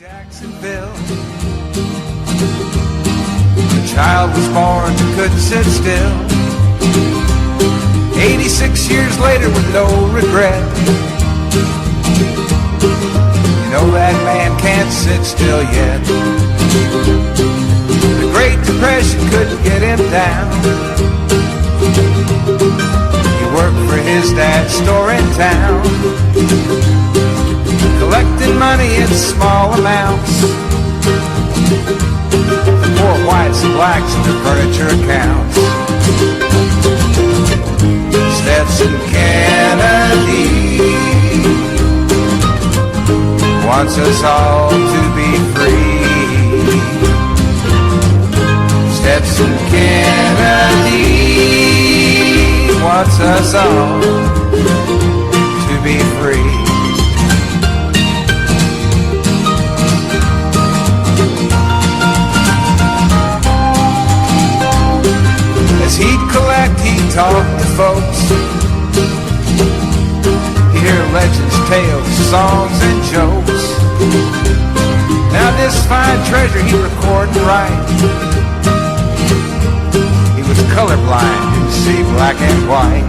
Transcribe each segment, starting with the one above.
Jacksonville. The child was born and couldn't sit still. 86 years later with no regret. You know that man can't sit still yet. The Great Depression couldn't get him down. He worked for his dad's store in town, collecting money in small amounts. The poor whites and blacks in their furniture accounts. Stetson Kennedy wants us all to be free. Stetson Kennedy wants us all to be free. As he'd collect, he'd talk to folks. He'd hear legends, tales, songs, and jokes. Now this fine treasure he'd record and write. He was colorblind, didn't see black and white.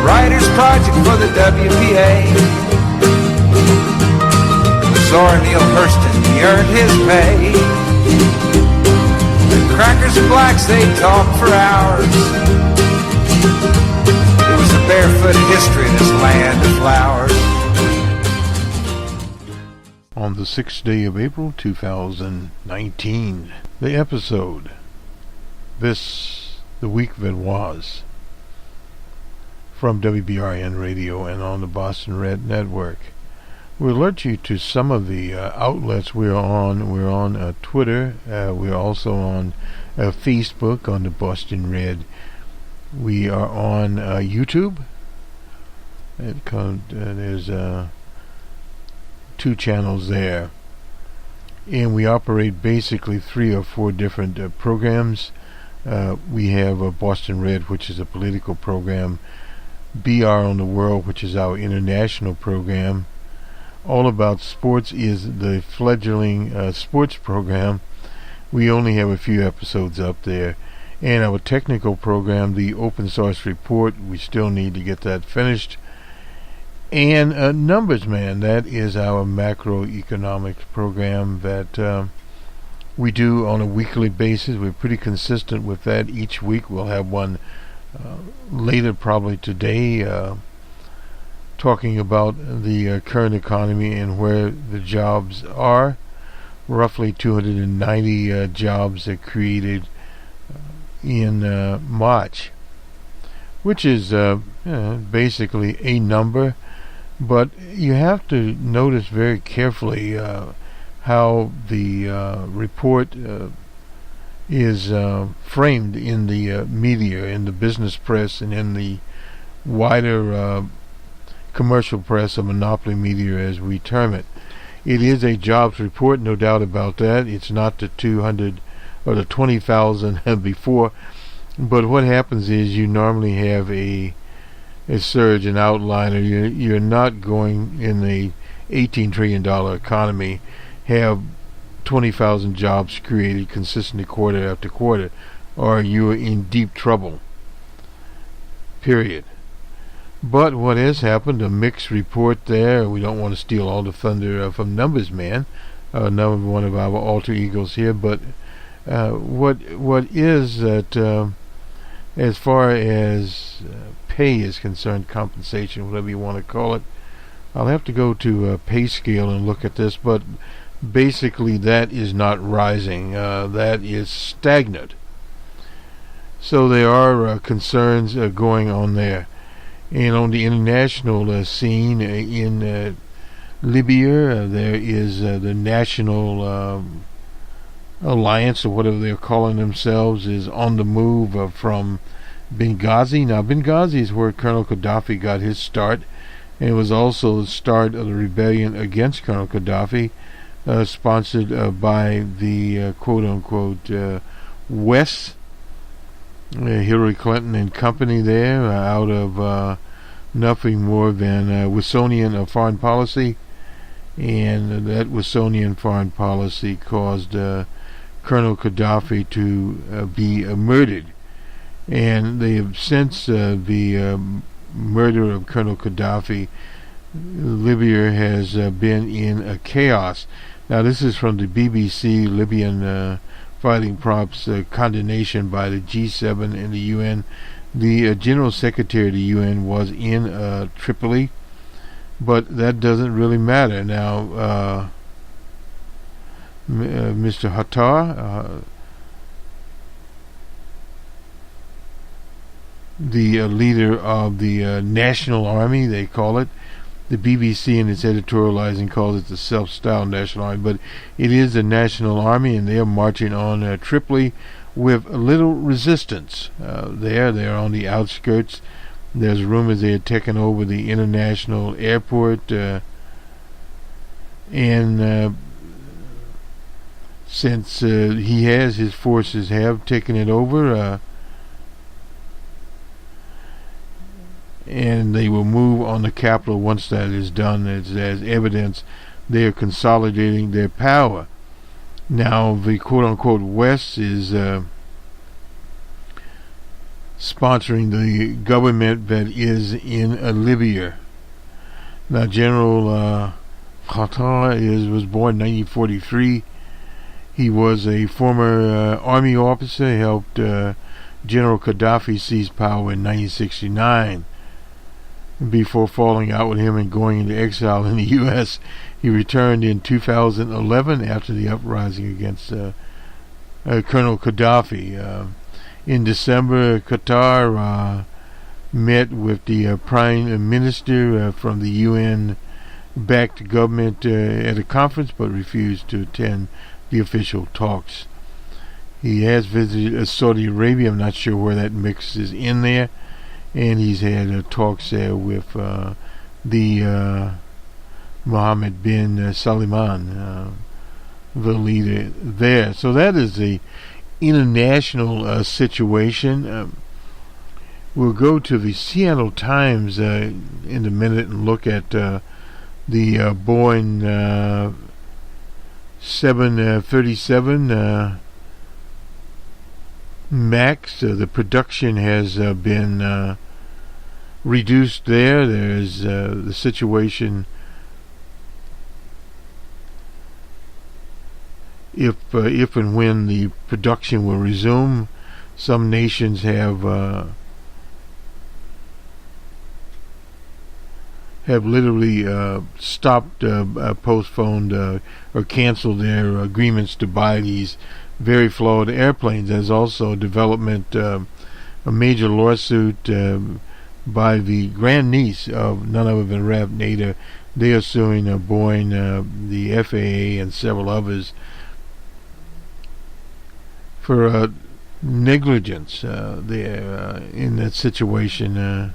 Writer's project for the WPA. Zora Neale Hurston, he earned his pay. Crackers and blacks, they talked for hours. It was a barefoot history in this land of flowers. On the 6th day of April 2019, the episode, the week that was, from WBRN Radio and on the Boston Red Network. We'll alert you to some of the outlets we're on. We're on Twitter. We're also on Facebook on the Boston Red. We are on YouTube. There's 2 channels there. And we operate basically 3 or 4 different programs. We have a Boston Red, which is a political program. BR on the World, which is our international program. All About Sports is the fledgling sports program. We only have a few episodes up there. And our technical program, the Open Source Report, we still need to get that finished. And Numbers Man, that is our macroeconomics program that we do on a weekly basis. We're pretty consistent with that. Each week we'll have one later, probably today, talking about the current economy and where the jobs are. Roughly 290 jobs are created in March, which is basically a number, but you have to notice very carefully how the report is framed in the media, in the business press, and in the wider commercial press, or monopoly media as we term it. It is a jobs report, no doubt about that. It's not the 200 or the 20,000 before, but what happens is you normally have a surge, an outliner. You're not going in the $18 trillion economy have 20,000 jobs created consistently quarter after quarter, or you're in deep trouble, period. But what has happened, a mixed report there. We don't want to steal all the thunder from Numbers Man, another one of our alter egos here, but what is that as far as pay is concerned, compensation, whatever you want to call it, I'll have to go to pay scale and look at this, but basically that is not rising. That is stagnant. So there are concerns going on there. And on the international scene in Libya, there is the National Alliance, or whatever they're calling themselves, is on the move from Benghazi. Now, Benghazi is where Colonel Gaddafi got his start, and it was also the start of the rebellion against Colonel Gaddafi, sponsored by the quote-unquote West. Hillary Clinton and company there, out of nothing more than Wilsonian foreign policy, and that Wilsonian foreign policy caused Colonel Gaddafi to be murdered. And they have since the murder of Colonel Gaddafi, Libya has been in a chaos. Now this is from the BBC Libyan fighting props condemnation by the G7 and the UN. The General Secretary of the UN was in Tripoli, but that doesn't really matter. Now Mr. Haftar, the leader of the National Army, they call it. The BBC in its editorializing calls it the self-styled National Army, but it is the National Army, and they are marching on Tripoli with little resistance. They're on the outskirts. There's rumors they had taken over the international airport, and since his forces have taken it over, and they will move on the capital once that is done. As evidence, they are consolidating their power. Now, the quote-unquote West is sponsoring the government that is in Libya. Now, General Haftar was born in 1943. He was a former army officer. He helped General Gaddafi seize power in 1969. Before falling out with him and going into exile in the U.S., he returned in 2011 after the uprising against Colonel Gaddafi. In December, Qatar met with the Prime Minister from the UN-backed government at a conference, but refused to attend the official talks. He has visited Saudi Arabia. I'm not sure where that mix is in there. And he's had talks there with the Mohammed bin Salman, the leader there. So that is the international situation. We'll go to the Seattle Times in a minute and look at the Boeing 737 Max. The production has been reduced there. There's the situation if and when the production will resume. Some nations have literally stopped, postponed, or canceled their agreements to buy these very flawed airplanes. There's also development, a major lawsuit by the grandniece of none other than Rev Nader. They are suing Boeing, the FAA, and several others for negligence there in that situation.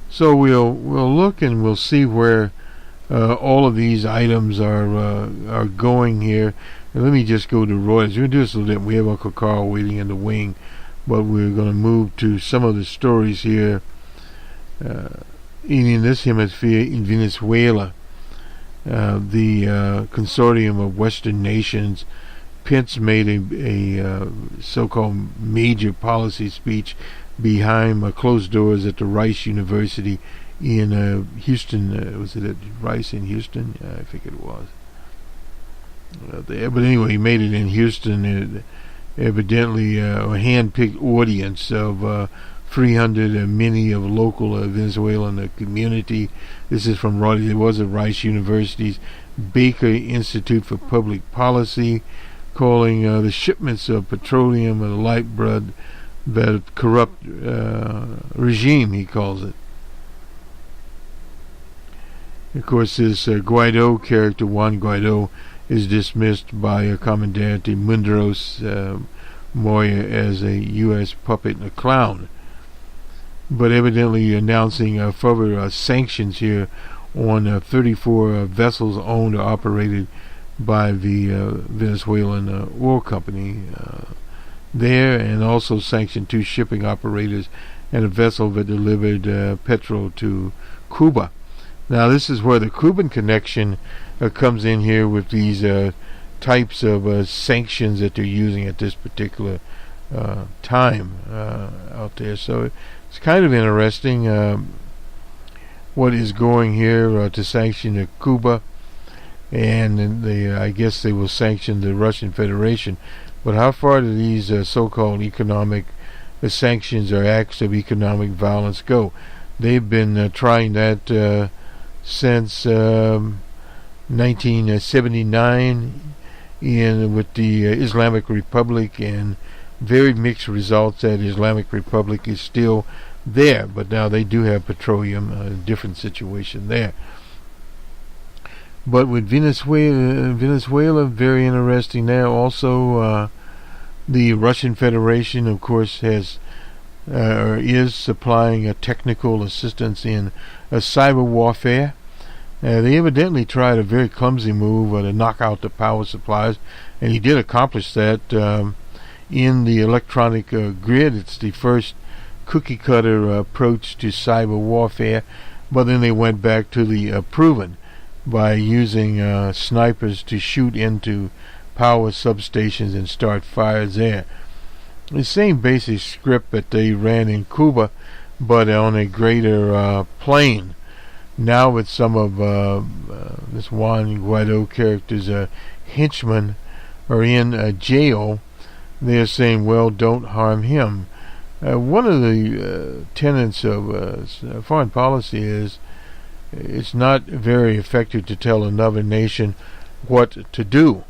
So we'll look and we'll see where all of these items are going here. And let me just go to Reuters. We're going to do this a little bit. We have Uncle Carl waiting in the wing, but we're going to move to some of the stories here in this hemisphere. In Venezuela, the consortium of Western nations, Pence made a so-called major policy speech behind closed doors at the Rice University in Houston. Was it at Rice in Houston? I think it was. But anyway, he made it in Houston. Evidently, a hand-picked audience of 300 many of local Venezuelan community. This is from Reuters. It was at Rice University's Baker Institute for Public Policy, calling the shipments of petroleum and the lifeblood that corrupt regime, he calls it. Of course, this Guaido character, Juan Guaido, is dismissed by Comandante Mundros Moya as a U.S. puppet and a clown, but evidently announcing further sanctions here on 34 vessels owned or operated by the Venezuelan oil company there, and also sanctioned 2 shipping operators and a vessel that delivered petrol to Cuba. Now this is where the Cuban connection comes in here with these types of sanctions that they're using at this particular time out there. So it's kind of interesting what is going here to sanction Cuba, and I guess they will sanction the Russian Federation. But how far do these so-called economic sanctions or acts of economic violence go? They've been trying that since 1979 with the Islamic Republic, and very mixed results. That Islamic Republic is still there, but now they do have petroleum, a different situation there. But with Venezuela, very interesting there. Also, the Russian Federation, of course, has is supplying technical assistance in cyber warfare. They evidently tried a very clumsy move to knock out the power supplies, and he did accomplish that in the electronic grid. It's the first cookie-cutter approach to cyber warfare, but then they went back to the proven by using snipers to shoot into power substations and start fires there. The same basic script that they ran in Cuba, but on a greater plane. Now with some of this Juan Guaido character's henchmen are in jail, they're saying, well, don't harm him. One of the tenets of foreign policy is it's not very effective to tell another nation what to do.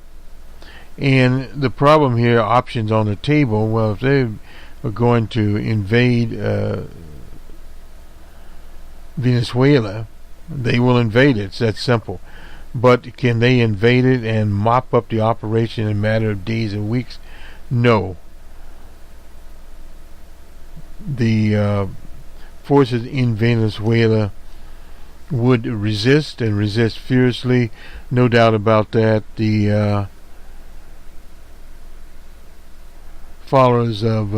And the problem here, options on the table, well, if they are going to invade Venezuela, they will invade it. It's that simple. But can they invade it and mop up the operation in a matter of days and weeks? No. The forces in Venezuela would resist, and resist fiercely. No doubt about that. The followers of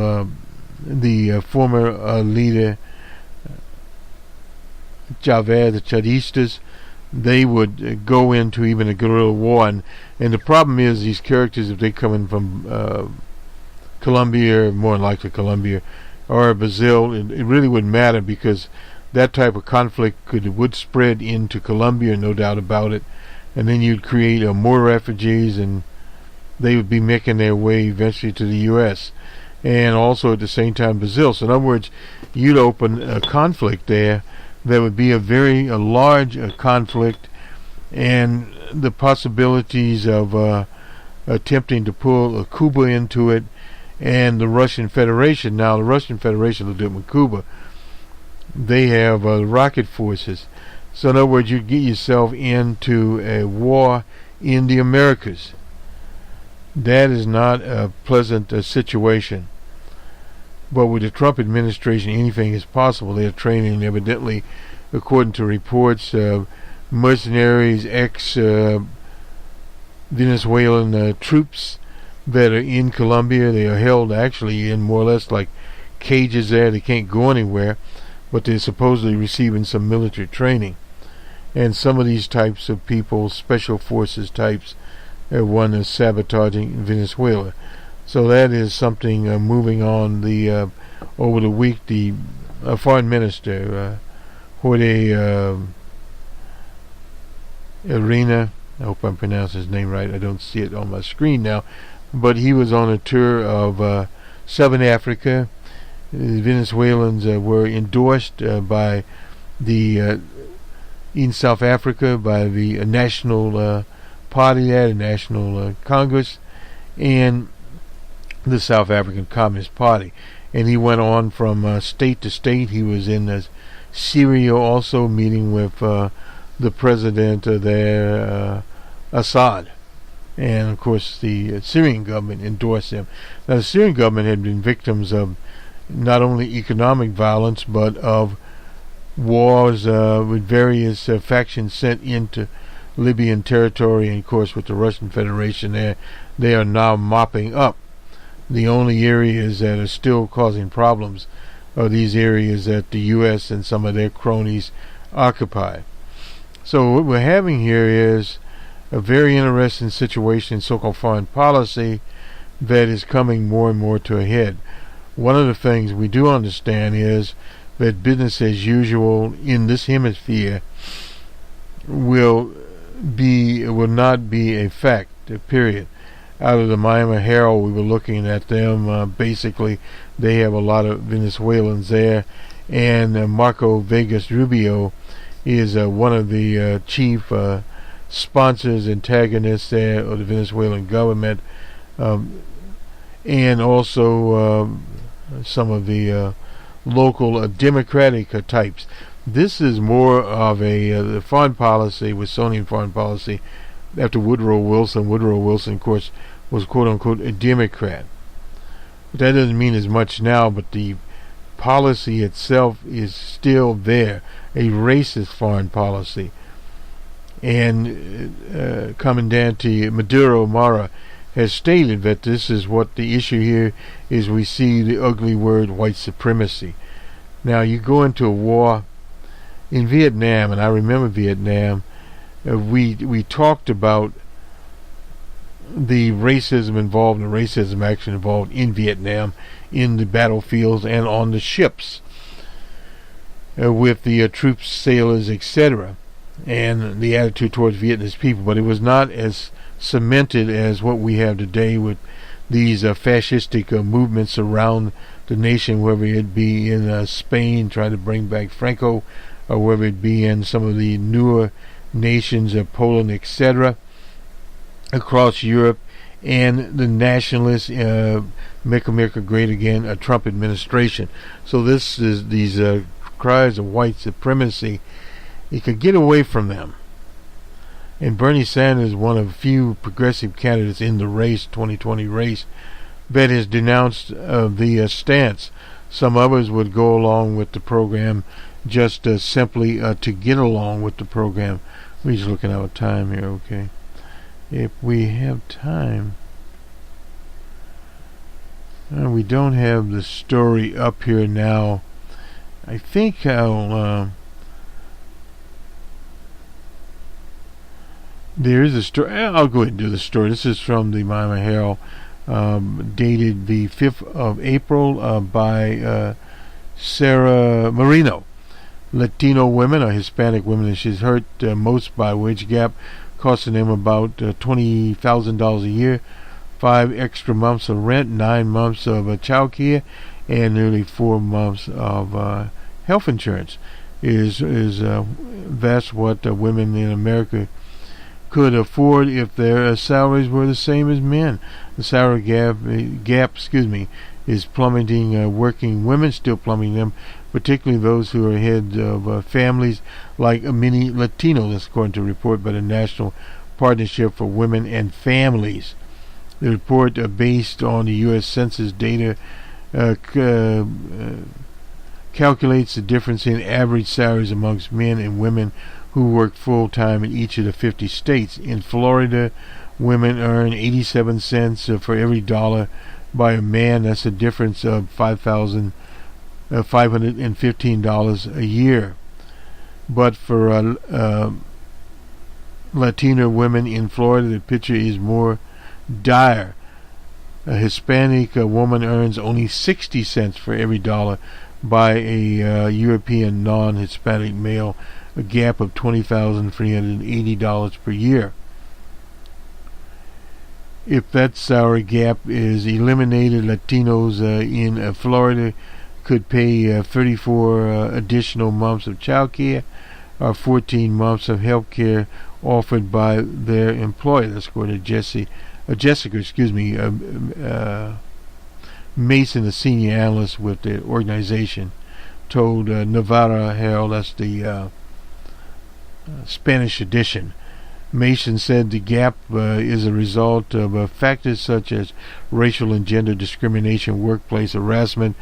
the former leader Chavez, the Chavistas, they would go into even a guerrilla war, and the problem is these characters, if they come in from Colombia, more than likely Colombia, or Brazil, it really wouldn't matter, because that type of conflict would spread into Colombia, no doubt about it, and then you'd create more refugees, and they would be making their way eventually to the U.S., and also at the same time Brazil. So in other words, you'd open a conflict there that would be a very large conflict, and the possibilities of attempting to pull Cuba into it, and the Russian Federation. Now the Russian Federation will do it with Cuba. They have rocket forces. So in other words, you get yourself into a war in the Americas. That is not a pleasant situation. But with the Trump administration, anything is possible. They're training, evidently, according to reports, mercenaries, ex-Venezuelan troops that are in Colombia. They are held actually in more or less like cages there. They can't go anywhere, but they're supposedly receiving some military training. And some of these types of people, special forces types, one is sabotaging Venezuela. So that is something moving on. The over the week, the foreign minister Jorge Arena, I hope I'm pronouncing his name right, I don't see it on my screen now, but he was on a tour of Southern Africa. The Venezuelans were endorsed by the in South Africa by the National Party there, the National Congress, and the South African Communist Party. And he went on from state to state. He was in Syria also, meeting with the president there, Assad. And of course the Syrian government endorsed him. Now the Syrian government had been victims of not only economic violence, but of wars with various factions sent into Libyan territory, and of course with the Russian Federation there, they are now mopping up. The only areas that are still causing problems are these areas that the U.S. and some of their cronies occupy. So what we're having here is a very interesting situation in so-called foreign policy that is coming more and more to a head. One of the things we do understand is that business as usual in this hemisphere will not be a fact, period. Out of the Miami Herald, we were looking at them. Basically, they have a lot of Venezuelans there, and Marco Vegas Rubio is one of the chief sponsors, antagonists there of the Venezuelan government, and also some of the local Democratic types. This is more of the foreign policy, Wilsonian foreign policy, after Woodrow Wilson. Woodrow Wilson, of course, was quote-unquote a Democrat. But that doesn't mean as much now, but the policy itself is still there, a racist foreign policy. And Comandante Maduro Mara has stated that this is what the issue here is. We see the ugly word white supremacy. Now you go into a war in Vietnam, and I remember Vietnam, we talked about the racism involved and the racism action involved in Vietnam, in the battlefields and on the ships, with the troops, sailors, etc., and the attitude towards Vietnamese people. But it was not as cemented as what we have today with these fascistic movements around the nation, whether it be in Spain trying to bring back Franco, or whether it be in some of the newer nations of Poland, etc., across Europe, and the nationalist Make America Great Again, a Trump administration. So this is these cries of white supremacy. You could get away from them. And Bernie Sanders is one of a few progressive candidates in the 2020 race, that has denounced the stance. Some others would go along with the program just simply to get along with the program. We're just looking at our time here, okay? If we have time, we don't have the story up here now. I think I'll there is a story. I'll go ahead and do the story. This is from the Miami Herald, dated the 5th of April by Sarah Marino. Latino women, or Hispanic women, and she's hurt most by wage gap, costing them about $20,000 a year, 5 extra months of rent, 9 months of child care, and nearly 4 months of health insurance. That's what women in America could afford if their salaries were the same as men. The salary gap is plummeting working women, still plummeting them, particularly those who are heads of families, like many Latinos. That's according to a report by the National Partnership for Women and Families. The report, based on the U.S. Census data, calculates the difference in average salaries amongst men and women who work full-time in each of the 50 states. In Florida, women earn 87 cents for every dollar by a man. That's a difference of $515 a year. But for Latina women in Florida, the picture is more dire. A Hispanic woman earns only 60 cents for every dollar by a European non-Hispanic male, a gap of $20,380 per year. If that salary gap is eliminated, Latinos in Florida could pay 34 additional months of child care, or 14 months of health care offered by their employer. That's according to Jessica Mason, a senior analyst with the organization, told Navarra Herald, that's the Spanish edition. Mason said the gap is a result of factors such as racial and gender discrimination, workplace harassment,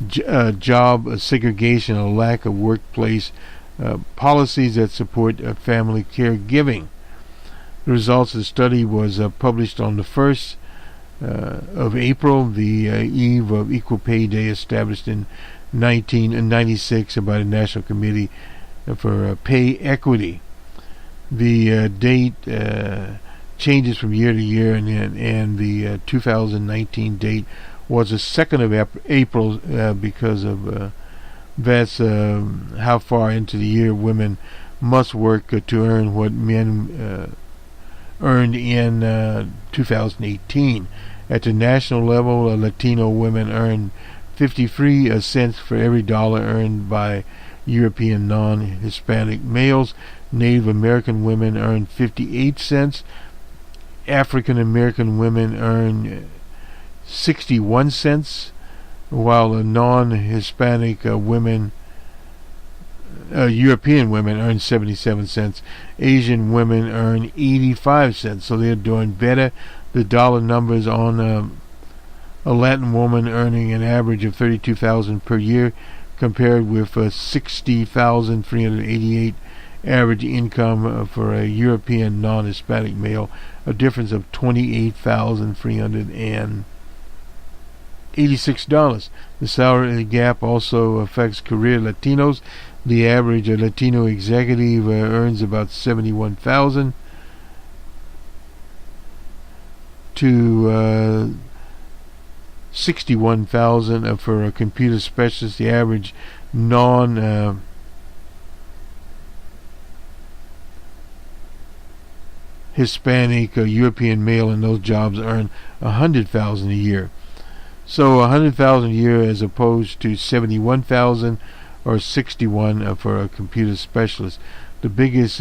job segregation, a lack of workplace policies that support family caregiving. The results of the study was published on the 1st of April, the eve of Equal Pay Day, established in 1996 by the National Committee for Pay Equity. The date changes from year to year, and the 2019 date was the 2nd of April because of that's how far into the year women must work to earn what men earned in 2018. At the national level, Latino women earn 53 cents for every dollar earned by European non-Hispanic males. Native American women earn 58 cents. African American women earn 61 cents, while non-Hispanic women, European women earn 77 cents. Asian women earn 85 cents, so they're doing better. The dollar numbers on a Latin woman earning an average of $32,000 per year, compared with $60,388 average income for a European non-Hispanic male, a difference of $28,386. The salary gap also affects career Latinos. The average Latino executive earns about $71,000 to $61,000 for a computer specialist. The average non Hispanic European male in those jobs earn $100,000 a year. So $100,000 a year as opposed to $71,000 or $61,000 for a computer specialist. The biggest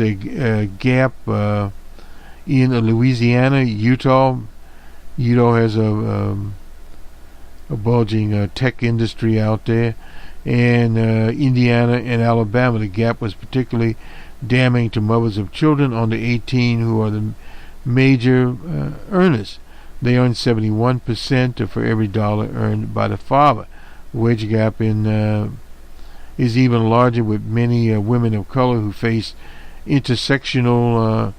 gap in Louisiana, Utah. Utah has a bulging tech industry out there, and Indiana and Alabama. The gap was particularly damning to mothers of children under 18 who are the major earners. They earn 71% for every dollar earned by the father. The wage gap is even larger with many women of color who face intersectional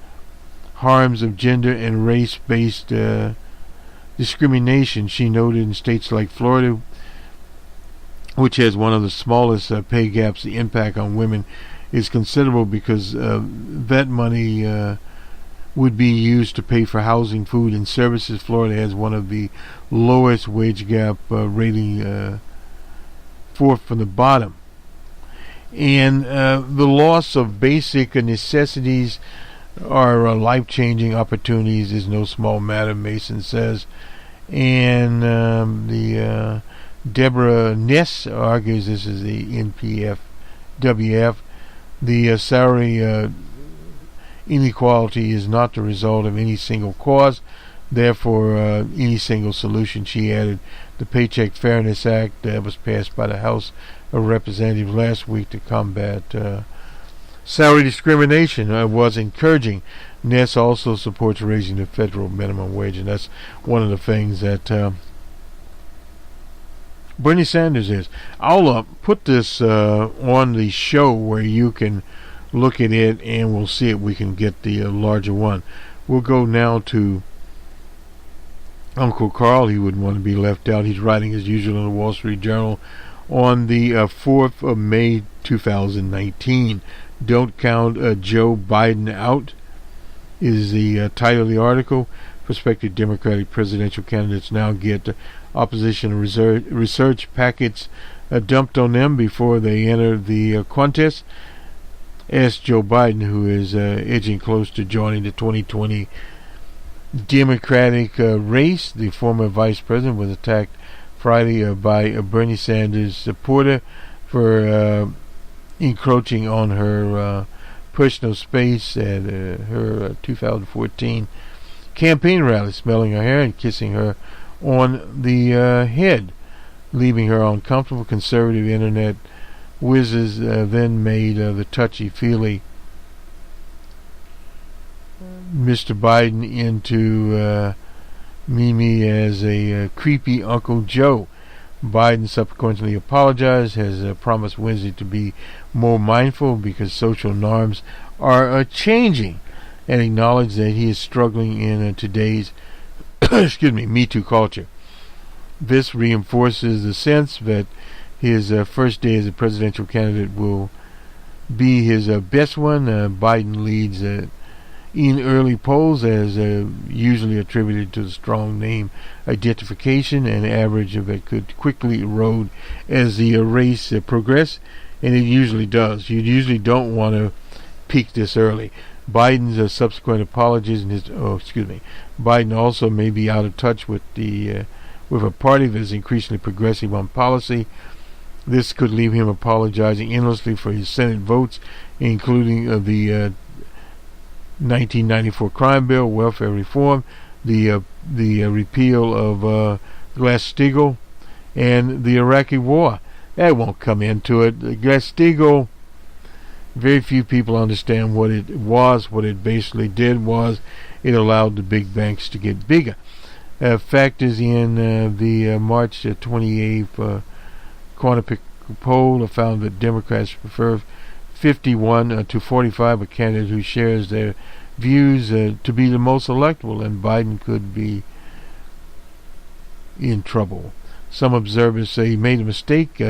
harms of gender and race-based discrimination. She noted in states like Florida, which has one of the smallest pay gaps, the impact on women is considerable because that money would be used to pay for housing, food, and services. Florida has one of the lowest wage gap rating, fourth from the bottom. And the loss of basic necessities are life-changing opportunities is no small matter, Mason says. And the Deborah Ness argues, this is the NPFWF, the salary inequality is not the result of any single cause, therefore any single solution. She added, the Paycheck Fairness Act that was passed by the House of Representatives last week to combat salary discrimination was encouraging. Ness also supports raising the federal minimum wage, and that's one of the things that Bernie Sanders is. I'll put this on the show where you can look at it, and we'll see if we can get the larger one. We'll go now to Uncle Carl. He wouldn't want to be left out. He's writing as usual in the Wall Street Journal on the 4th of May 2019. Don't count Joe Biden out is the title of the article. Prospective Democratic presidential candidates now get opposition research packets dumped on them before they enter the contest. Ask Joe Biden, who is edging close to joining the 2020 Democratic race. The former vice president was attacked Friday by Bernie Sanders supporter for encroaching on her personal space at her 2014 campaign rally, smelling her hair and kissing her on the head, leaving her uncomfortable. Conservative internet whizzes then made the touchy-feely Mr. Biden into Mimi as a creepy Uncle Joe. Biden subsequently apologized, has promised Wednesday to be more mindful because social norms are changing, and acknowledged that he is struggling in today's Me Too culture. This reinforces the sense that his first day as a presidential candidate will be his best one. Biden leads in early polls, as usually attributed to the strong name identification, and average of it could quickly erode as the race progressed, and it usually does. You usually don't want to peak this early. Biden's subsequent apologies and Biden also may be out of touch with a party that is increasingly progressive on policy. This could leave him apologizing endlessly for his Senate votes, including the 1994 crime bill, welfare reform, the repeal of Glass-Steagall, and the Iraqi war. That won't come into it. Glass-Steagall, very few people understand what it was. What it basically did was it allowed the big banks to get bigger. Factors in the March 28th Quantipic poll found that Democrats prefer 51 to 45, a candidate who shares their views to be the most electable, and Biden could be in trouble. Some observers say he made a mistake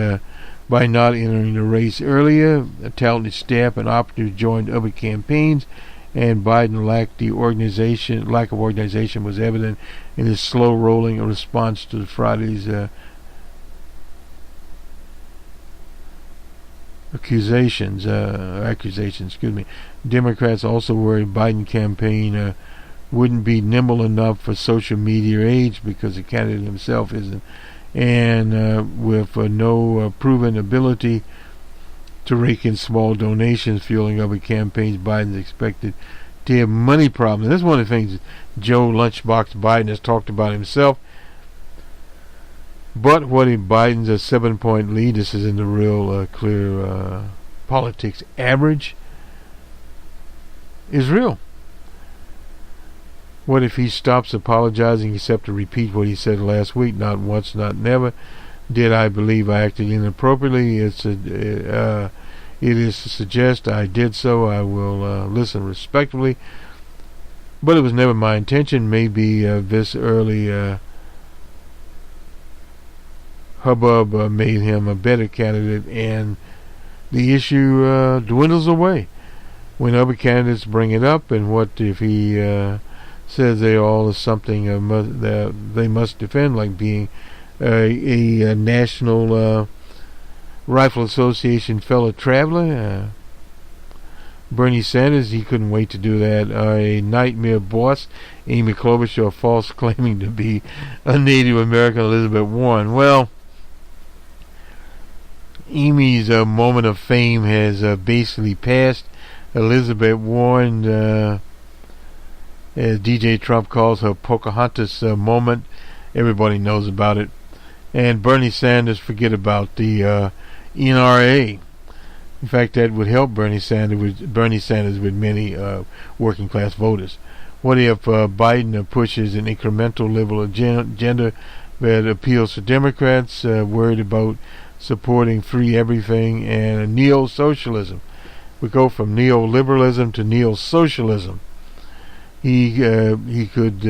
by not entering the race earlier. A talented staff and operatives joined other campaigns, and Biden lack of organization was evident in his slow rolling response to Friday's accusations. Democrats also worry Biden campaign wouldn't be nimble enough for social media age, because the candidate himself isn't, and with no proven ability to rake in small donations fueling other campaigns, Biden's expected to have money problems. That's one of the things Joe Lunchbox Biden has talked about himself. But what if Biden's a 7-point lead? This is in the real clear politics average is real. What if he stops apologizing except to repeat what he said last week? Not once, not never. Did I believe I acted inappropriately? It is to suggest I did so. I will listen respectfully. But it was never my intention. Maybe this early hubbub made him a better candidate, and the issue dwindles away when other candidates bring it up. And what if he says they all is something that they must defend, like being a National Rifle Association fellow traveler? Bernie Sanders, he couldn't wait to do that. A nightmare boss, Amy Klobuchar, false claiming to be a Native American, Elizabeth Warren. Well, Amy's moment of fame has basically passed. Elizabeth Warren, as DJ Trump calls her Pocahontas moment, everybody knows about it. And Bernie Sanders, forget about the NRA. In fact, that would help Bernie Sanders with many working class voters. What if Biden pushes an incremental liberal agenda that appeals to Democrats worried about supporting free everything and neo-socialism? We go from neoliberalism to neo-socialism. He could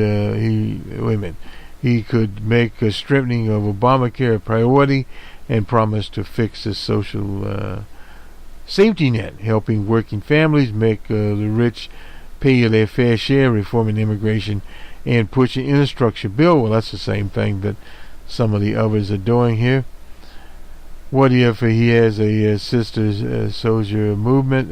make a strengthening of Obamacare a priority and promise to fix the social safety net, helping working families, make the rich pay their fair share, reforming immigration, and pushing infrastructure bill. Well, that's the same thing that some of the others are doing here. What if he has a sister soldier moment?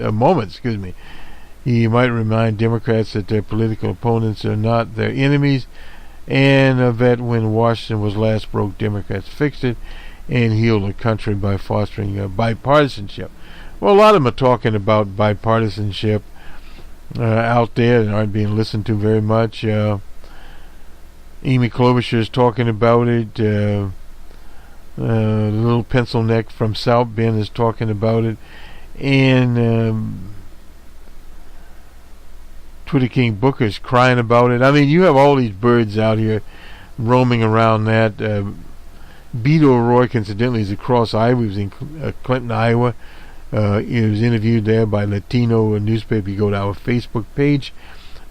He might remind Democrats that their political opponents are not their enemies, and that when Washington was last broke, Democrats fixed it and healed the country by fostering bipartisanship. Well, a lot of them are talking about bipartisanship out there and aren't being listened to very much. Amy Klobuchar is talking about it. The little pencil neck from South Bend is talking about it. And Twitter King Booker is crying about it. I mean, you have all these birds out here roaming around that. Beto O'Rourke, incidentally, is across Iowa. He was in Clinton, Iowa. He was interviewed there by Latino newspaper. You go to our Facebook page,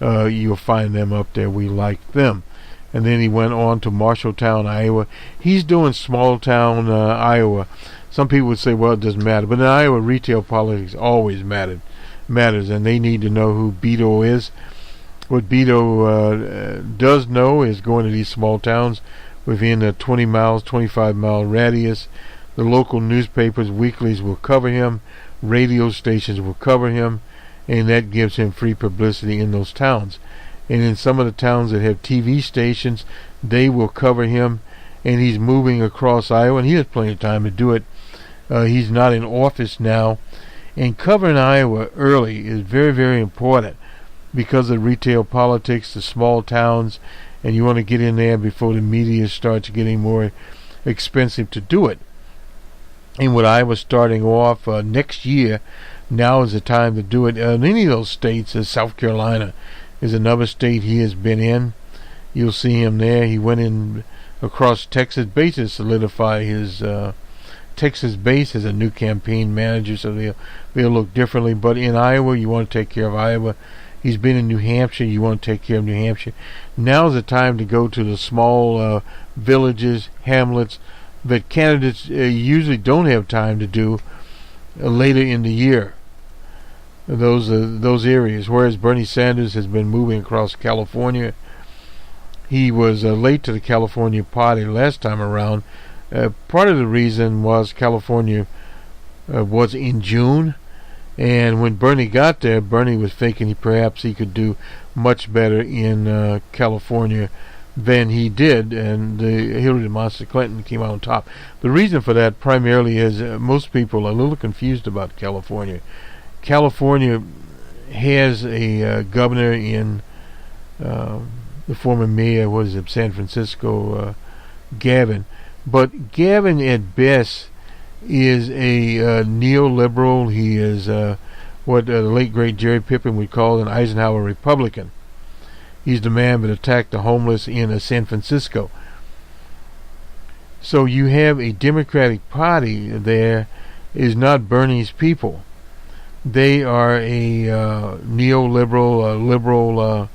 you'll find them up there. We like them. And then he went on to Marshalltown, Iowa. He's doing small town Iowa. Some people would say, well, it doesn't matter. But in Iowa, retail politics always matters, and they need to know who Beto is. What Beto does know is going to these small towns within a 20 miles, 25-mile radius. The local newspapers, weeklies will cover him, radio stations will cover him, and that gives him free publicity in those towns. And in some of the towns that have TV stations, they will cover him, and he's moving across Iowa, and he has plenty of time to do it. He's not in office now, and covering Iowa early is very, very important because of retail politics, the small towns, and you want to get in there before the media starts getting more expensive to do it. And with Iowa starting off next year, now is the time to do it. In any of those states, South Carolina is another state he has been in. You'll see him there. He went in across Texas base to solidify his Texas base as a new campaign manager, so they'll look differently. But in Iowa, you want to take care of Iowa. He's been in New Hampshire. You want to take care of New Hampshire. Now's the time to go to the small villages, hamlets that candidates usually don't have time to do later in the year. Those areas. Whereas Bernie Sanders has been moving across California. He was late to the California party last time around. Part of the reason was California was in June, and when Bernie got there, Bernie was thinking perhaps he could do much better in California than he did, and Hillary Clinton came out on top. The reason for that primarily is most people are a little confused about California. California has a governor in the former mayor, San Francisco, Gavin. But Gavin, at best, is a neoliberal. He is what the late great Jerry Pippin would call an Eisenhower Republican. He's the man that attacked the homeless in San Francisco. So you have a Democratic Party there is not Bernie's people. They are a neoliberal, a liberal, a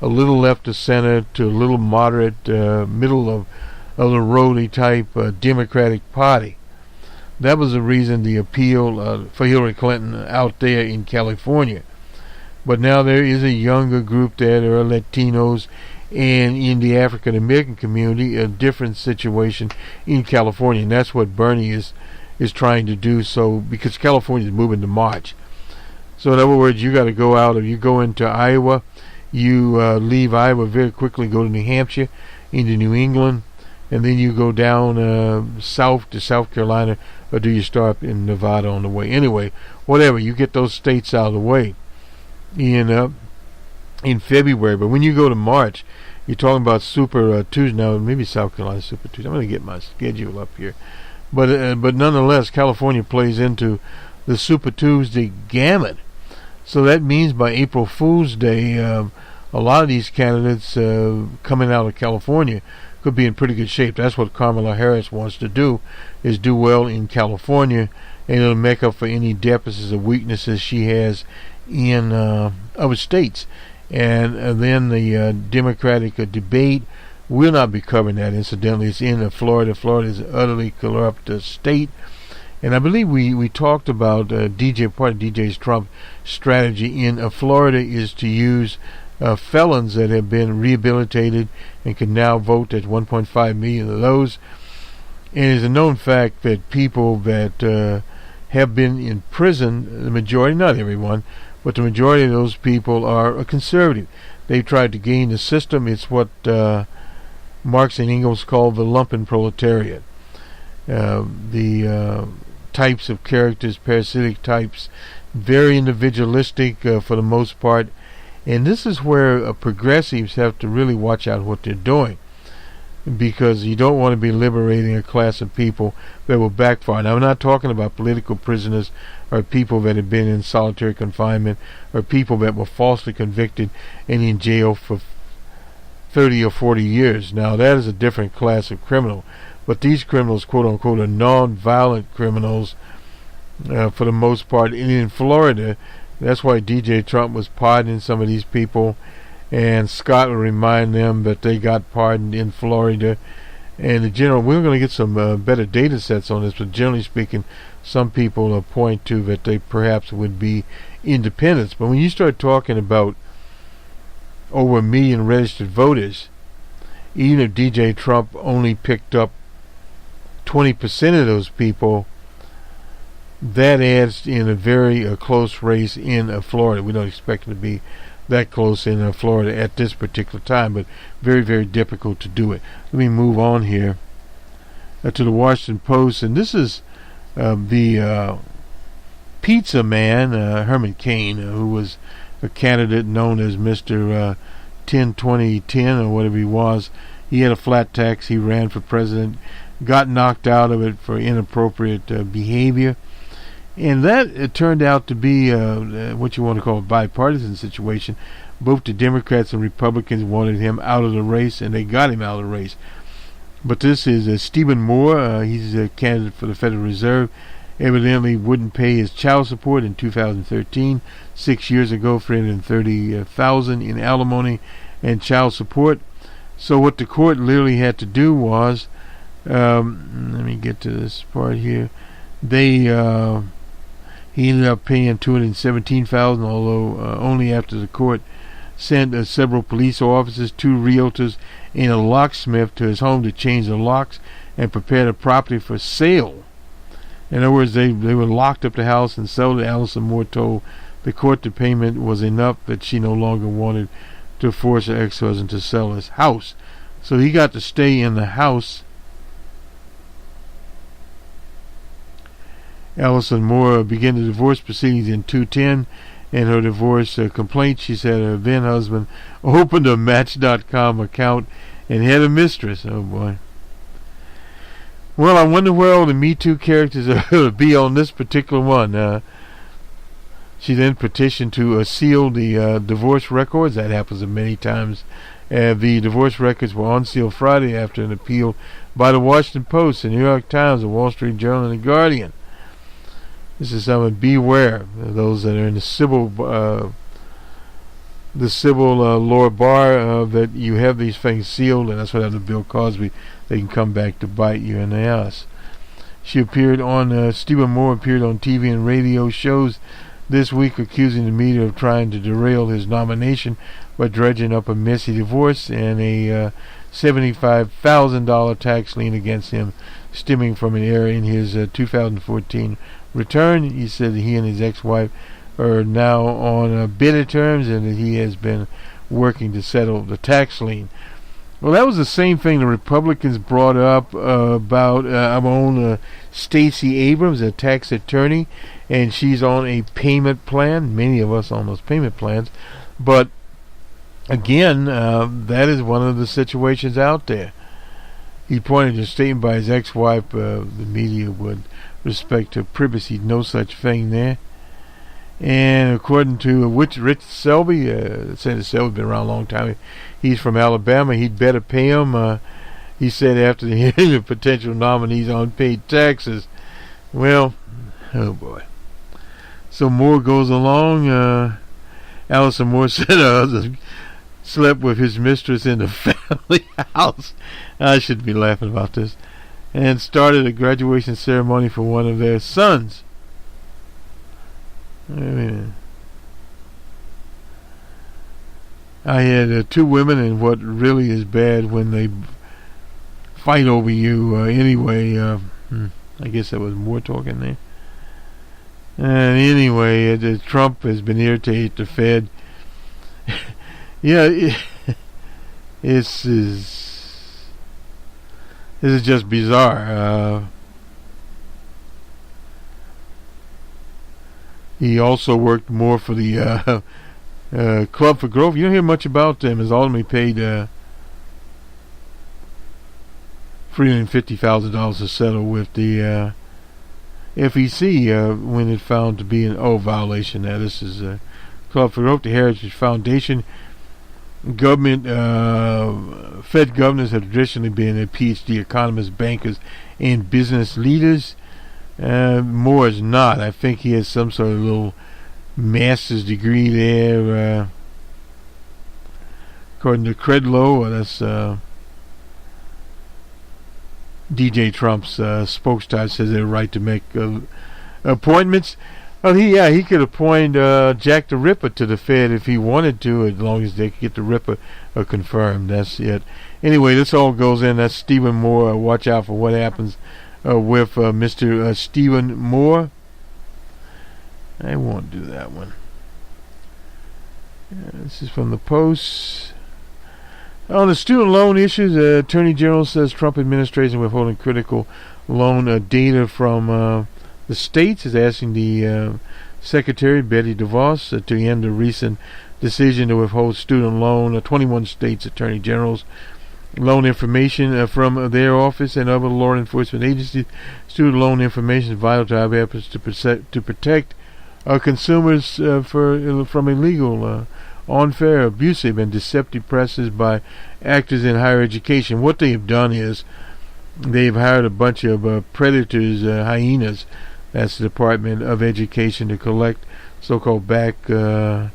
little left of center to a little moderate, middle of the roady type Democratic Party. That was the reason the appeal for Hillary Clinton out there in California. But now there is a younger group there. There are Latinos, and in the African American community, a different situation in California, and that's what Bernie is trying to do. So because California is moving to March, so in other words, you got to go out. If you go into Iowa, you leave Iowa very quickly, go to New Hampshire, into New England, and then you go down south to South Carolina, or do you stop in Nevada on the way? Anyway, whatever, you get those states out of the way in February. But when you go to March, you're talking about Super Tuesday. Now maybe South Carolina Super Tuesday. I'm going to get my schedule up here, but nonetheless, California plays into the Super Tuesday gamut. So that means by April Fool's Day, a lot of these candidates coming out of California could be in pretty good shape. That's what Kamala Harris wants to do, is do well in California, and it'll make up for any deficits or weaknesses she has in other states. And then the Democratic debate, we'll not be covering that, incidentally. It's in Florida. Florida is an utterly corrupt state. And I believe we talked about part of DJ's Trump strategy in Florida is to use felons that have been rehabilitated and can now vote. At 1.5 million of those. And it's a known fact that people that have been in prison, the majority, not everyone, but the majority of those people are conservative. They've tried to game the system. It's what Marx and Engels call the lumpen proletariat. The types of characters, parasitic types, very individualistic for the most part. And this is where progressives have to really watch out what they're doing, because you don't want to be liberating a class of people that will backfire. Now, I'm not talking about political prisoners or people that have been in solitary confinement or people that were falsely convicted and in jail for 30 or 40 years. Now, that is a different class of criminal. But these criminals, quote-unquote, are non-violent criminals for the most part. And in Florida, that's why DJ Trump was pardoning some of these people, and Scott will remind them that they got pardoned in Florida. And the general, we're going to get some better data sets on this, but generally speaking, some people point to that they perhaps would be independents. But when you start talking about over 1 million registered voters. Even if DJ Trump only picked up 20% of those people, that adds in a very close race in Florida. We don't expect it to be that close in Florida at this particular time, but very, very difficult to do it. Let me move on here to the Washington Post, and this is the pizza man, Herman Cain, who was a candidate known as Mr. 10-20-10 or whatever he was. He had a flat tax. He ran for president, got knocked out of it for inappropriate behavior. And that it turned out to be what you want to call a bipartisan situation. Both the Democrats and Republicans wanted him out of the race, and they got him out of the race. But this is Stephen Moore. He's a candidate for the Federal Reserve. Evidently wouldn't pay his child support in 2013. 6 years ago, $330,000 in alimony and child support. So what the court literally had to do was, let me get to this part here. He ended up paying $217,000, although only after the court sent several police officers, 2 realtors, and a locksmith to his home to change the locks and prepare the property for sale. In other words, they were locked up the house and sold it. Allison Moore told the court the payment was enough that she no longer wanted to force her ex-husband to sell his house. So he got to stay in the house. Allison Moore began the divorce proceedings in 2010. In her divorce complaint, she said her then husband opened a Match.com account and had a mistress. Oh boy. Well, I wonder where all the Me Too characters are going to be on this particular one. She then petitioned to seal the divorce records. That happens many times. The divorce records were unsealed Friday after an appeal by the Washington Post, the New York Times, the Wall Street Journal, and the Guardian. This is something. Beware of those that are in the civil law bar that you have these things sealed, and that's what happened to Bill Cosby. They can come back to bite you in the ass. She appeared on Stephen Moore appeared on TV and radio shows this week, accusing the media of trying to derail his nomination by dredging up a messy divorce and a $75,000 tax lien against him, stemming from an error in his 2014 return. He said that he and his ex-wife are now on bitter terms and that he has been working to settle the tax lien. Well, that was the same thing the Republicans brought up about our own Stacey Abrams, a tax attorney, and she's on a payment plan. Many of us on those payment plans. But again, that is one of the situations out there. He pointed to a statement by his ex-wife, the media would respect her privacy, no such thing there. And according to Rich Selby, Senator Selby's been around a long time. He's from Alabama. He'd better pay him. He said after the hearing of potential nominees on unpaid taxes. Well, oh boy. So Moore goes along. Allison Moore said her husband slept with his mistress in the family house. I should be laughing about this. And started a graduation ceremony for one of their sons. I had 2 women, and what really is bad when they fight over you. Anyway, I guess that was more talking there. And anyway, Trump has been irritated the Fed. Yeah, this is just bizarre. He also worked more for the Club for Growth. You don't hear much about them. He's ultimately paid $350,000 to settle with the FEC when it found to be an violation. Now this is Club for Growth, the Heritage Foundation. Government, Fed governors have traditionally been PhD economists, bankers, and business leaders. Moore is not. I think he has some sort of little master's degree there. According to Credlow, that's DJ Trump's spokesman, says they have a right to make appointments. Oh, he could appoint Jack the Ripper to the Fed if he wanted to, as long as they could get the Ripper confirmed. That's it. Anyway, this all goes in. That's Stephen Moore. Watch out for what happens with Mr. Stephen Moore. I won't do that one. This is from the Post. On the student loan issues, the Attorney General says Trump administration withholding critical loan data from the states, is asking the Secretary Betty DeVos to end the recent decision to withhold student loan 21 states attorney generals loan information from their office and other law enforcement agencies. Student loan information is vital to our efforts to protect consumers from illegal, unfair, abusive, and deceptive practices by actors in higher education. What they have done is they've hired a bunch of predators, hyenas. That's the Department of Education, to collect so-called back or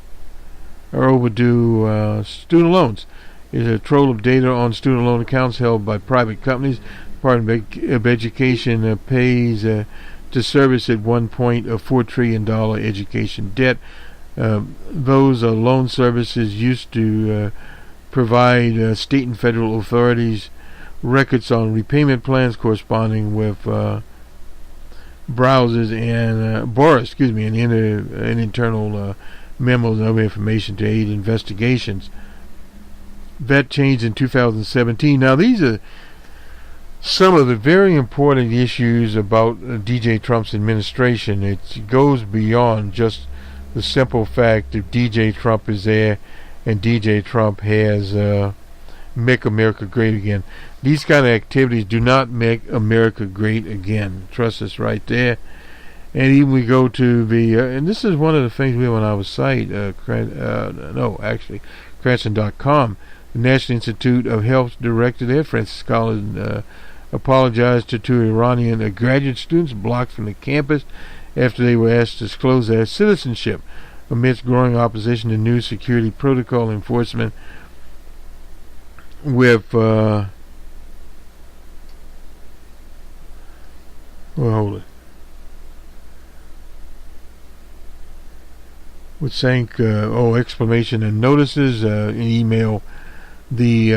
overdue student loans. There's a trove of data on student loan accounts held by private companies. Department of Education pays to service at $1.4 trillion education debt. Those loan services used to provide state and federal authorities records on repayment plans corresponding with browsers and borrowers, and internal memos and other information to aid investigations. That changed in 2017. Now, these are some of the very important issues about DJ Trump's administration. It goes beyond just the simple fact that DJ Trump is there and DJ Trump has Make America Great Again. These kind of activities do not make America great again. Trust us right there. And even we go to the, and this is one of the things we have on our site, Cranston.com. The National Institute of Health director there, Francis Collins, apologized to two Iranian graduate students blocked from the campus after they were asked to disclose their citizenship amidst growing opposition to new security protocol enforcement with with saying exclamation and notices in email. The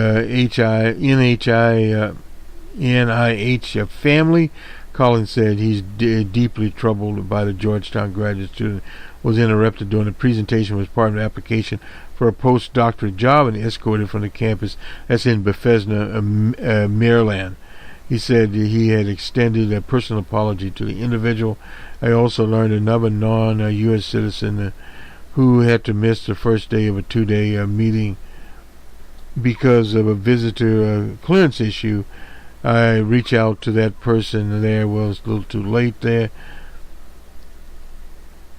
NIH family. Collins said he's deeply troubled by the Georgetown graduate student was interrupted during the presentation was part of an application for a postdoctorate job and escorted from the campus. That's in Bethesda, Maryland. He said he had extended a personal apology to the individual. I also learned another non-U.S. citizen who had to miss the first day of a 2-day meeting because of a visitor clearance issue. I reached out to that person there. Well, it's a little too late there.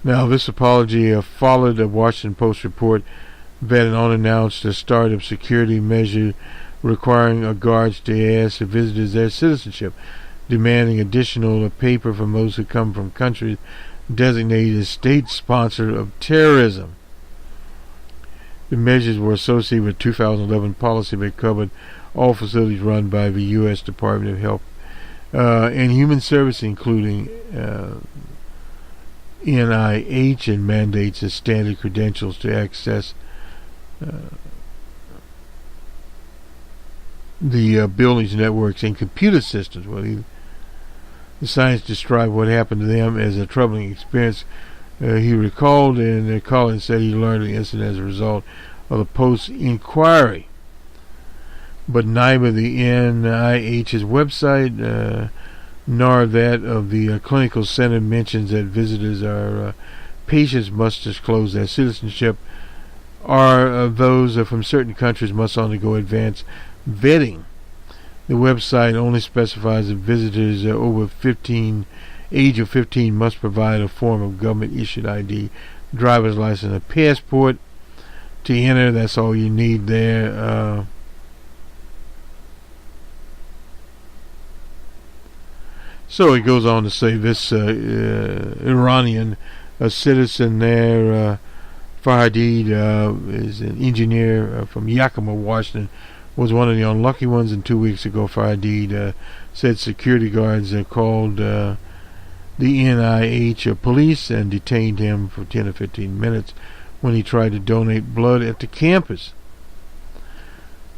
Now, this apology followed a Washington Post report that an unannounced start of security measure requiring guards to ask visitors their citizenship, demanding additional paper from those who come from countries designated as state sponsor of terrorism. The measures were associated with 2011 policy that covered all facilities run by the U.S. Department of Health and Human Services, including NIH, and mandates as standard credentials to access the buildings, networks, and computer systems. Well, the scientists described what happened to them as a troubling experience. He recalled, and Collins said he learned of the incident as a result of the Post inquiry. But neither the NIH's website nor that of the clinical center mentions that visitors or patients must disclose their citizenship, or those from certain countries must undergo advanced vetting. The website only specifies that visitors over age of 15 must provide a form of government-issued ID, driver's license, and a passport to enter. That's all you need there. So it goes on to say this Iranian citizen there, Farhadid, is an engineer from Yakima, Washington, was one of the unlucky ones. And 2 weeks ago, Farhadid said security guards called the NIH police and detained him for 10 or 15 minutes when he tried to donate blood at the campus.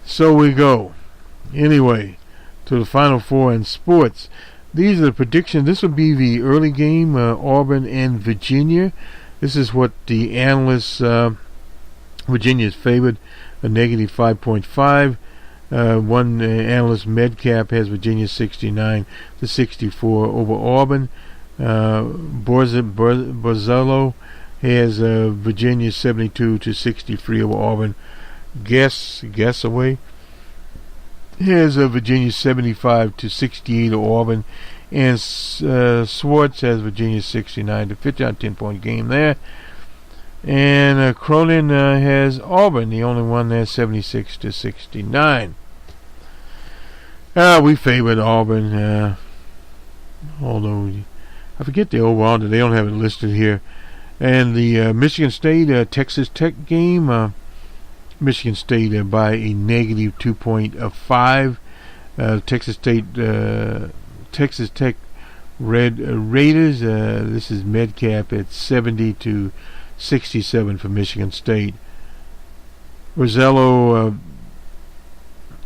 So we go. Anyway, to the Final Four in sports. These are the predictions. This will be the early game, Auburn and Virginia. This is what the analysts, Virginia is favored, a negative 5.5. One analyst, Medcap, has Virginia 69 to 64 over Auburn. Borzillo has Virginia 72 to 63 over Auburn. Guess away has Virginia 75 to 68 over Auburn, and Swartz has Virginia 69 to 50 on 10-point game there. And Cronin has Auburn, the only one there, 76 to 69. We favored Auburn, although I forget the overall. They don't have it listed here. And the Michigan State Texas Tech game, Michigan State by a negative 2.5. Texas Tech Raiders. This is Medcap at 70 to 67 for Michigan State. Rosello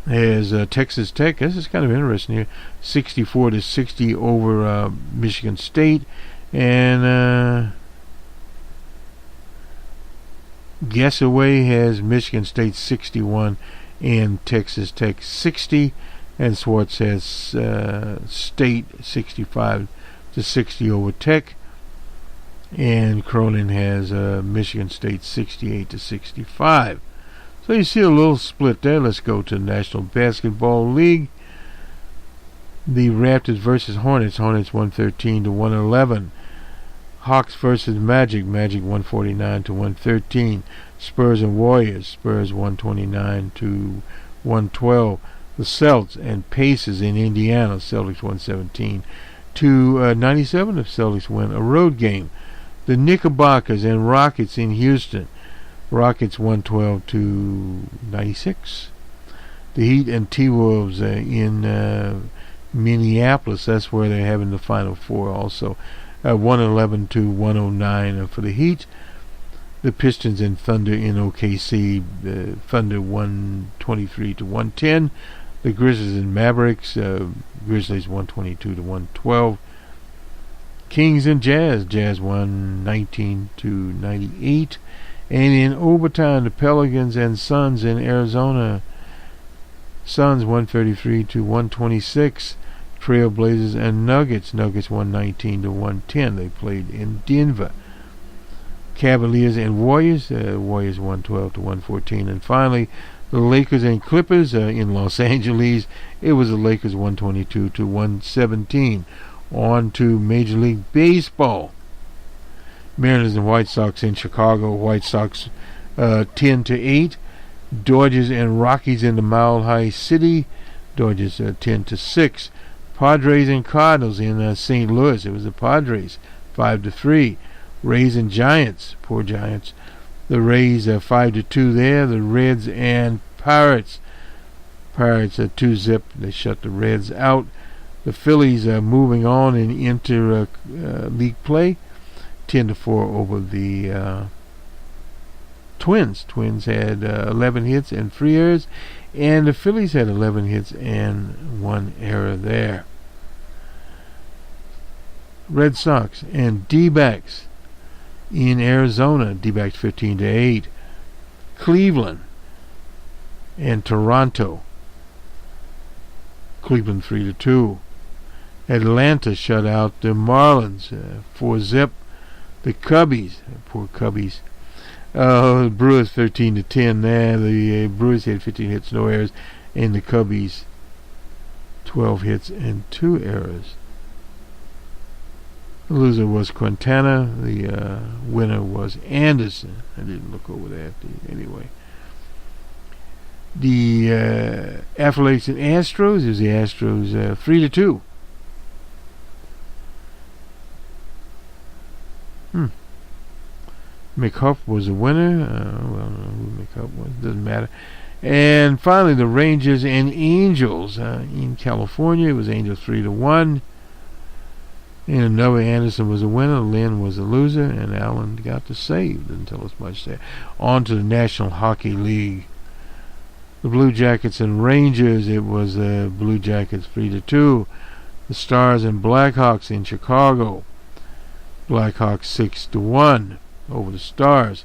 has Texas Tech. This is kind of interesting here. 64 to 60 over Michigan State, and Guessaway has Michigan State 61 and Texas Tech 60, and Swartz has State 65 to 60 over Tech, and Cronin has Michigan State 68 to 65. So you see a little split there. Let's go to the National Basketball League. The Raptors versus Hornets. Hornets 113 to 111. Hawks versus Magic. Magic 149 to 113. Spurs and Warriors. Spurs 129 to 112. The Celtics and Pacers in Indiana. Celtics 117 to 97. The Celtics win a road game. The Knickerbockers and Rockets in Houston. Rockets 112 to 96. The Heat and T-Wolves in Minneapolis. That's where they're having the Final Four also. 111 to 109 for the Heat. The Pistons and Thunder in OKC. Thunder 123 to 110. The Grizzlies and Mavericks. Grizzlies 122 to 112. Kings and Jazz. Jazz 119 to 98. And in overtime, the Pelicans and Suns in Arizona. Suns 133 to 126. Trailblazers and Nuggets. Nuggets 119 to 110. They played in Denver. Cavaliers and Warriors. Warriors 112 to 114. And finally, the Lakers and Clippers in Los Angeles. It was the Lakers 122 to 117. On to Major League Baseball. Mariners and White Sox in Chicago. White Sox 10 to 8. Dodgers and Rockies in the Mile High City. Dodgers 10 to 6. Padres and Cardinals in St. Louis. It was the Padres 5 to 3. Rays and Giants. Poor Giants. The Rays 5 to 2 there. The Reds and Pirates. Pirates 2-zip. They shut the Reds out. The Phillies moving on in inter-league play. 10 to 4 over the Twins. Twins had 11 hits and 3 errors, and the Phillies had 11 hits and 1 error there. Red Sox and D-backs in Arizona. D-backs 15 to 8. Cleveland and Toronto. Cleveland 3 to 2. Atlanta shut out the Marlins 4-zip. The Cubbies, poor Cubbies. Brewers 13 to 10 there. The Brewers had 15 hits, no errors, and the Cubbies 12 hits and 2 errors. The loser was Quintana. The winner was Anderson. I didn't look over that anyway. The Athletics and Astros is the Astros 3 to 2. McHuff was the winner. Well, who McHuff was, doesn't matter. And finally, the Rangers and Angels in California. It was Angels 3 to 1. And another Anderson was a winner, Lynn was a loser, and Allen got the save. Didn't tell us much there. On to the National Hockey League. The Blue Jackets and Rangers, it was Blue Jackets 3-2. The Stars and Blackhawks in Chicago. Blackhawks 6-1 over the Stars.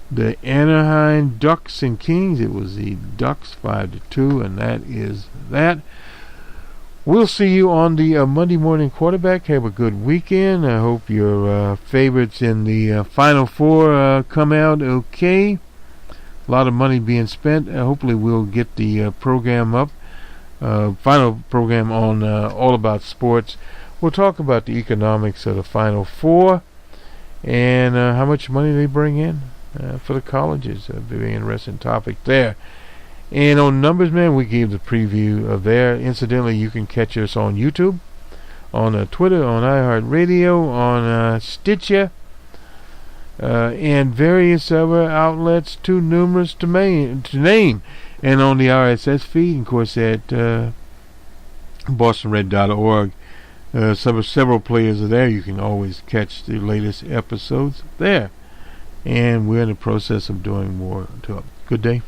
The Anaheim Ducks and Kings, it was the Ducks 5-2, and that is that. We'll see you on the Monday morning quarterback. Have a good weekend. I hope your favorites in the Final Four come out okay. A lot of money being spent. Hopefully we'll get the program up. Final program on All About Sports. We'll talk about the economics of the Final Four and how much money they bring in for the colleges. A very interesting topic there. And on Numbers Man, we gave the preview of there. Incidentally, you can catch us on YouTube, on Twitter, on iHeartRadio, on Stitcher, and various other outlets too numerous to name. And on the RSS feed, and of course at BostonRed.org. Several players are there. You can always catch the latest episodes there. And we're in the process of doing more. Good day.